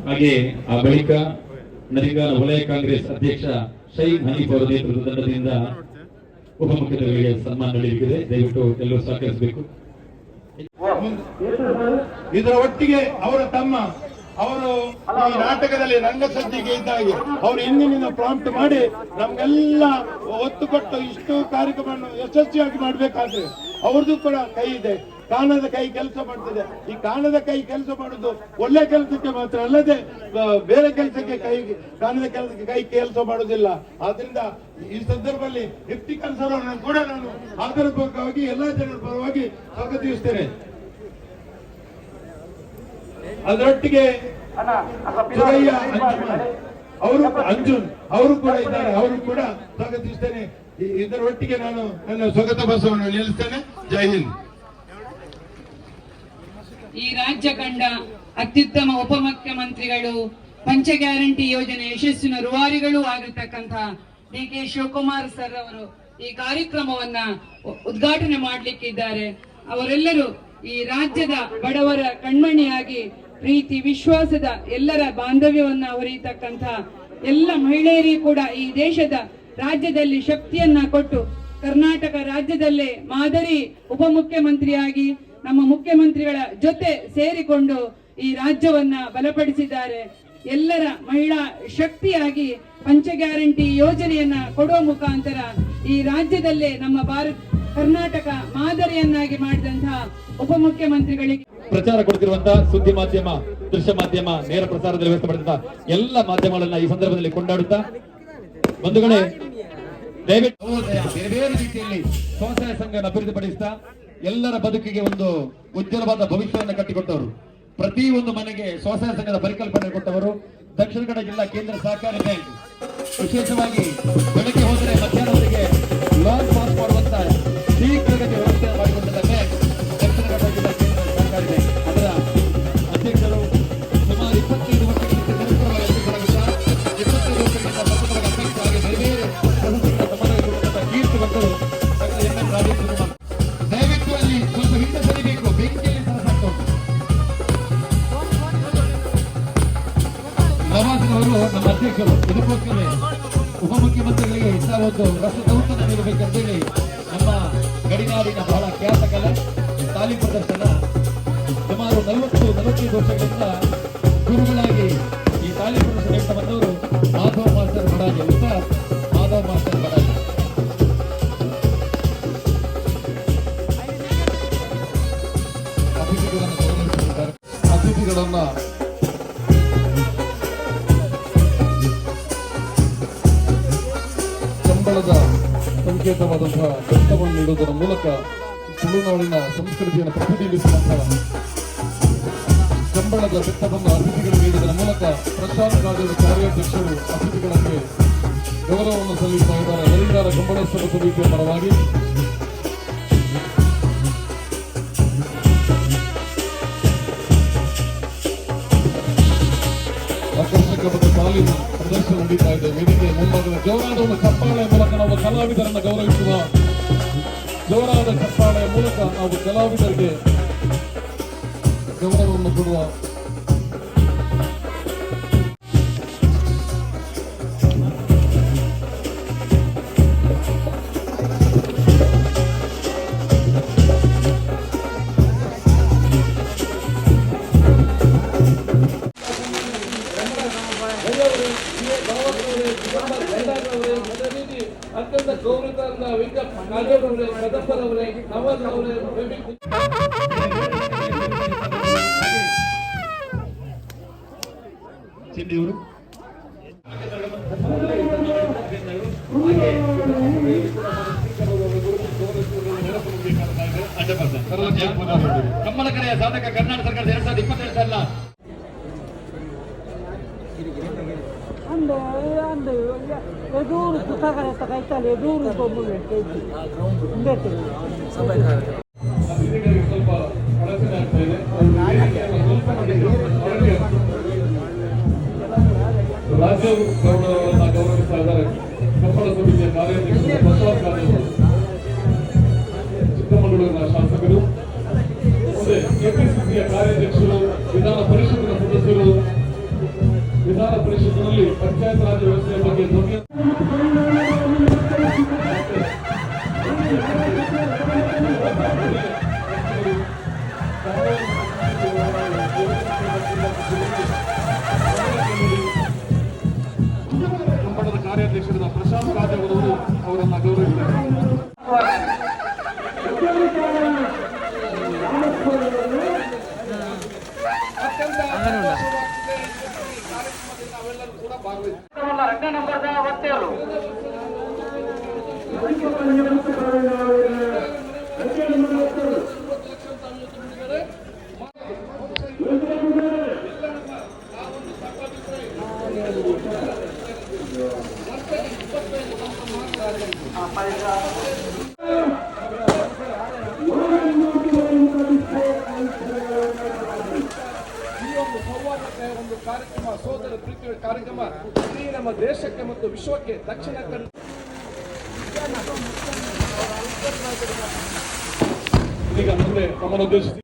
ಹಾಗೆ ಆ ಬಳಿಕ ನರಿಗಾನ ವಲಯ ಕಾಂಗ್ರೆಸ್ ಅಧ್ಯಕ್ಷ ಶಹೀದ್ ಹನೀಫ್ ಅವರ ನೇತೃತ್ವದ ತಂಡದಿಂದ ಉಪಮುಖ್ಯಮಂತ್ರಿಗಳಿಗೆ ಸನ್ಮಾನ ನಡೆಯಲಿದೆ. ದಯವಿಟ್ಟು ಎಲ್ಲರೂ ಸಹಕರಿಸಬೇಕು. ಇದರ ಒಟ್ಟಿಗೆ ಅವರ ತಮ್ಮ ಅವರು ಈ ನಾಟಕದಲ್ಲಿ ರಂಗಸಜ್ಜಿಗೆ ಇದ್ದಾಗೆ ಅವರು ಹಿಂದಿನಿಂದ ಪ್ರಾಂಪ್ಟ್ ಮಾಡಿ ನಮ್ಗೆಲ್ಲ ಒತ್ತು ಕೊಟ್ಟು ಇಷ್ಟು ಕಾರ್ಯಕ್ರಮವನ್ನು ಯಶಸ್ವಿಯಾಗಿ ಮಾಡಬೇಕಾದ್ರೆ ಅವ್ರದ್ದು ಕೂಡ ಕೈ ಇದೆ. ಕಾಣದ ಕೈ ಕೆಲಸ ಮಾಡ್ತದೆ. ಈ ಕಾಣದ ಕೈ ಕೆಲಸ ಮಾಡುದು ಒಳ್ಳೆ ಕೆಲಸಕ್ಕೆ ಮಾತ್ರ ಅಲ್ಲದೆ ಬೇರೆ ಕೆಲಸಕ್ಕೆ ಕಾಣದ ಕೆಲಸಕ್ಕೆ ಕೈ ಕೆಲಸ ಮಾಡುವುದಿಲ್ಲ. ಆದ್ರಿಂದ ಈ ಸಂದರ್ಭದಲ್ಲಿ ಇಫ್ತಿಖಾರ್ ಸರ್ ಅವರನ್ನು ಕೂಡ ನಾನು ಆದರಪೂರ್ವಕವಾಗಿ ಎಲ್ಲಾ ಜನರ ಪರವಾಗಿ ಸ್ವಾಗತಿಸುತ್ತೇನೆ. ಅದರೊಟ್ಟಿಗೆ ಸುರಯ್ಯ ಅಂಜುನ್ ಅವರು ಕೂಡ ಇದ್ದಾರೆ, ಅವರು ಕೂಡ ಸ್ವಾಗತಿಸ್ತೇನೆ. ಇದರೊಟ್ಟಿಗೆ ನಾನು ನನ್ನ ಸ್ವಾಗತ ಭಾಷಣವನ್ನು ನಿಲ್ಲಿಸ್ತೇನೆ. ಜೈ ಹಿಂದ್. ಈ ರಾಜ್ಯ ಕಂಡ ಅತ್ಯುತ್ತಮ ಉಪಮುಖ್ಯಮಂತ್ರಿಗಳು, ಪಂಚ ಗ್ಯಾರಂಟಿ ಯೋಜನೆ ಯಶಸ್ಸಿನ ರೂವಾರಿಗಳು ಆಗಿರ್ತಕ್ಕಂಥ DK ಶಿವಕುಮಾರ್ ಸರ್ ಅವರು ಈ ಕಾರ್ಯಕ್ರಮವನ್ನ ಉದ್ಘಾಟನೆ ಮಾಡಲಿಕ್ಕಿದ್ದಾರೆ. ಅವರೆಲ್ಲರೂ ಈ ರಾಜ್ಯದ ಬಡವರ ಕಣ್ಮಣಿಯಾಗಿ ಪ್ರೀತಿ ವಿಶ್ವಾಸದ ಎಲ್ಲರ ಬಾಂಧವ್ಯವನ್ನ ಹೊರೆಯತಕ್ಕಂಥ ಎಲ್ಲ ಮಹಿಳೆಯರಿಗೂ ಕೂಡ ಈ ದೇಶದ ರಾಜ್ಯದಲ್ಲಿ ಶಕ್ತಿಯನ್ನ ಕೊಟ್ಟು ಕರ್ನಾಟಕ ರಾಜ್ಯದಲ್ಲೇ ಮಾದರಿ ಉಪಮುಖ್ಯಮಂತ್ರಿಯಾಗಿ ನಮ್ಮ ಮುಖ್ಯಮಂತ್ರಿಗಳ ಜೊತೆ ಸೇರಿಕೊಂಡು ಈ ರಾಜ್ಯವನ್ನ ಬಲಪಡಿಸಿದ್ದಾರೆ. ಎಲ್ಲರ ಮಹಿಳಾ ಶಕ್ತಿಯಾಗಿ ಪಂಚ ಗ್ಯಾರಂಟಿ ಯೋಜನೆಯನ್ನ ಕೊಡುವ ಮುಖಾಂತರ ಈ ರಾಜ್ಯದಲ್ಲೇ ನಮ್ಮ ಕರ್ನಾಟಕ ಮಾದರಿಯನ್ನಾಗಿ ಮಾಡಿದಂತಹ ಉಪಮುಖ್ಯಮಂತ್ರಿಗಳಿಗೆ ಪ್ರಚಾರ ಕೊಡ್ತಿರುವಂತಹ ಸುದ್ದಿ ಮಾಧ್ಯಮ, ದೃಶ್ಯ ಮಾಧ್ಯಮ, ನೇರ ಪ್ರಸಾರದಲ್ಲಿ ವ್ಯವಸ್ಥೆ ಮಾಡಿದಂತಹ ಎಲ್ಲ ಮಾಧ್ಯಮಗಳನ್ನ ಈ ಸಂದರ್ಭದಲ್ಲಿ ಕೊಂಡಾಡುತ್ತಾ ಬಂಧುಗಳೇ, ದಯವಿಟ್ಟು ಬೇರೆ ಬೇರೆ ರೀತಿಯಲ್ಲಿ ಸ್ವಸಹಾಯ ಸಂಘವನ್ನು ಅಭಿವೃದ್ಧಿಪಡಿಸ್ತಾ ಎಲ್ಲರ ಬದುಕಿಗೆ ಒಂದು ಉಜ್ವಲವಾದ ಭವಿಷ್ಯವನ್ನು ಕಟ್ಟಿಕೊಟ್ಟವರು, ಪ್ರತಿ ಒಂದು ಮನೆಗೆ ಸ್ವಸಹಾಯ ಸಂಘದ ಪರಿಕಲ್ಪನೆ ಕೊಟ್ಟವರು ದಕ್ಷಿಣ ಕನ್ನಡ ಜಿಲ್ಲಾ ಕೇಂದ್ರ ಸಹಕಾರಿ ಬ್ಯಾಂಕ್. ವಿಶೇಷವಾಗಿ ಬೆಳಗ್ಗೆ ಹೋದರೆ ಮಧ್ಯಾಹ್ನವರೆಗೆ ಲೋನ್ ಪಾಸ್ ಮಾಡುವಂತ ಶೀಘ್ರಗತಿ ವ್ಯವಸ್ಥೆ ಮಾಡಿಕೊಂಡ ಬ್ಯಾಂಕ್ ದಕ್ಷಿಣ ಕನ್ನಡ ಜಿಲ್ಲಾ ಕೇಂದ್ರ ಸಹಕಾರಿ ಬ್ಯಾಂಕ್. ಅದರ ಅಧ್ಯಕ್ಷರು ಸುಮಾರು 25 ವರ್ಷಗಳಿಂದ ನಿರಂತರವಾಗಿ ಅಧ್ಯಕ್ಷರಾಗುತ್ತಾ 25 ವರ್ಷಗಳಿಂದ ಪತ್ರಕರ್ತರ ಅಧ್ಯಕ್ಷ ಹಾಗೆ ಬೇರೆ ಬೇರೆ ಪ್ರಶಸ್ತಿಗಳ ಸಮಾನ ಕೊಡುವಂತಹ ಕೀರ್ತಿವಂತರು MN ರಾಜೇಶ್ ಕುಮಾರ್. ದಯವಿಟ್ಟು ಅಲ್ಲಿ ಸ್ವಲ್ಪ ಹಿಂದೆ ಸರಿಬೇಕು, ಬೆಂಕಿಯಲ್ಲಿ ಸರಸಾಗ್ತಾ ಉಂಟು. ನವಾಜ್ರವರು ನಮ್ಮ ಅಧ್ಯಕ್ಷರು, ಇದಕ್ಕೋಸ್ಕರ ಉಪಮುಖ್ಯಮಂತ್ರಿಗಳಿಗೆ ಇಂಥ ಒಂದು ರಸದೌತಣ ನೀಡಬೇಕಂತೇಳಿ ನಮ್ಮ ಗಡಿನಾಡಿನ ಬಹಳ ಖ್ಯಾತ ಕಲೆ ತಾಲೀಮ್ ಪ್ರದರ್ಶನ ಸುಮಾರು 40-45 ವರ್ಷಗಳಿಂದ ಗುರುಗಳಾಗಿ ಈ ತಾಲೀಮ್ ಪ್ರದರ್ಶನ ನೀಡ್ತಾ ಬಂದವರು ಮಾಧವ್ ಮಾಸ್ಟರ್ ಬಡಾಜೆ, ಉಸ್ತಾದ್ ಮಾಧವ್ ಮಾಸ್ಟರ್ ಬಡಾಜೆ. ಅತಿಥಿಗಳನ್ನು ಗೌರವಿಸಿದ್ದಾರೆ. ಅತಿಥಿಗಳನ್ನ ಸಂಬಳದ ಸಂಕೇತವಾದಂತಹ ಬೆತ್ತವನ್ನು ನೀಡುವುದರ ಮೂಲಕ ತುಳುನಾಡಿನ ಸಂಸ್ಕೃತಿಯನ್ನು ಪ್ರತಿಬಿಂಬಿಸುವಂತಹ ಸಂಬಳದ ಬೆತ್ತವನ್ನು ಅತಿಥಿಗಳು ನೀಡುವುದರ ಮೂಲಕ ಪ್ರಶಾಂತ್ ರಾಜರ ಕಾರ್ಯಾಧ್ಯಕ್ಷರು ಅತಿಥಿಗಳಿಗೆ ಗೌರವವನ್ನು ಸಲ್ಲಿಸ್ತಾ ಇದ್ದಾರೆ. ನರಿಗಾರ ಕಂಬಳೋತ್ಸವ ಸಮಿತಿಯ ಪರವಾಗಿ ಆಕರ್ಷಕ ಮತ್ತು ತಾಲೀಮು ಪ್ರದರ್ಶನ ನಡೀತಾ ಇದೆ. ವೇದಿಕೆ ಮುಂಭಾಗದ ಜೋರಾದ ಒಂದು ಚಪ್ಪಾಳೆಯ ಮೂಲಕ ನಾವು ಕಲಾವಿದರನ್ನು ಗೌರವಿಸುವ, ಜೋರಾದ ಚಪ್ಪಾಳೆಯ ಮೂಲಕ ನಾವು ಕಲಾವಿದರಿಗೆ ಗೌರವವನ್ನು ಕೊಡುವ ಅತ್ಯಂತ ಗೌರವದಿಂದ ವೆಂಕಟ ಕಾಜೋಳವರೇ, ಕದಂಬರವರೇ, ನವಾಜ್ ಅವರೇ, ಚಿಂದಿಯವರು ಕಮ್ಮಲ ಕರೆಯ ಸಾಧಕ ಕರ್ನಾಟಕ ಸರ್ಕಾರದ 2022 ಸಾಲ ಎದುರು ಸುತ್ತಾಗತ್ತ ಕೈತಲ್ಲಿ ಎದುರು ಬಂದ್ಬಿಟ್ಟು ಸ್ವಲ್ಪ ಅಡಚಣೆ ಆಗ್ತಾ ಇದೆ. ರಾಜ್ಯ ಗೌರವವನ್ನು ಗೌರವಿಸ್ತಾ ಇದ್ದಾರೆ. ಕಂಬಳ ಸಮಿತಿಯ ಕಾರ್ಯಾಧ್ಯಕ್ಷರು ಪ್ರಸಾದ್ ಕಾಜೋಳ, ಚಿಕ್ಕಮಗಳೂರಿನ ಶಾಸಕರು, ಕೆಪಿಸಿಸಿಯ ಕಾರ್ಯಾಧ್ಯಕ್ಷರು, ವಿಧಾನ ಪರಿಷತ್ತಿನ ಸದಸ್ಯರು, ವಿಧಾನ ಪರಿಷತ್ತಿನಲ್ಲಿ ಪಂಚಾಯತ್ ರಾಜ್ ವ್ಯವಸ್ಥೆಯ ಬಗ್ಗೆ ಧ್ವನಿ ಕಂಬಳದ ಕಾರ್ಯಾಧ್ಯಕ್ಷರಾದ ಪ್ರಶಾಂತ್ ರಾಜ್ ಅವರು ಅವರನ್ನು ಗೌರವಿಸಿದ್ದಾರೆ. ಸೌಹಾರ್ದತೆ ಒಂದು ಕಾರ್ಯಕ್ರಮ, ಸೋದರ ಪ್ರೀತಿಯ ಕಾರ್ಯಕ್ರಮ ಇಡೀ ನಮ್ಮ ದೇಶಕ್ಕೆ ಮತ್ತು ವಿಶ್ವಕ್ಕೆ ದಕ್ಷಿಣ ಕನ್ನಡ ಈಗ ಮುಂದೆ ತಮ್ಮನ್ನು ಉದ್ದೇಶಿಸಿ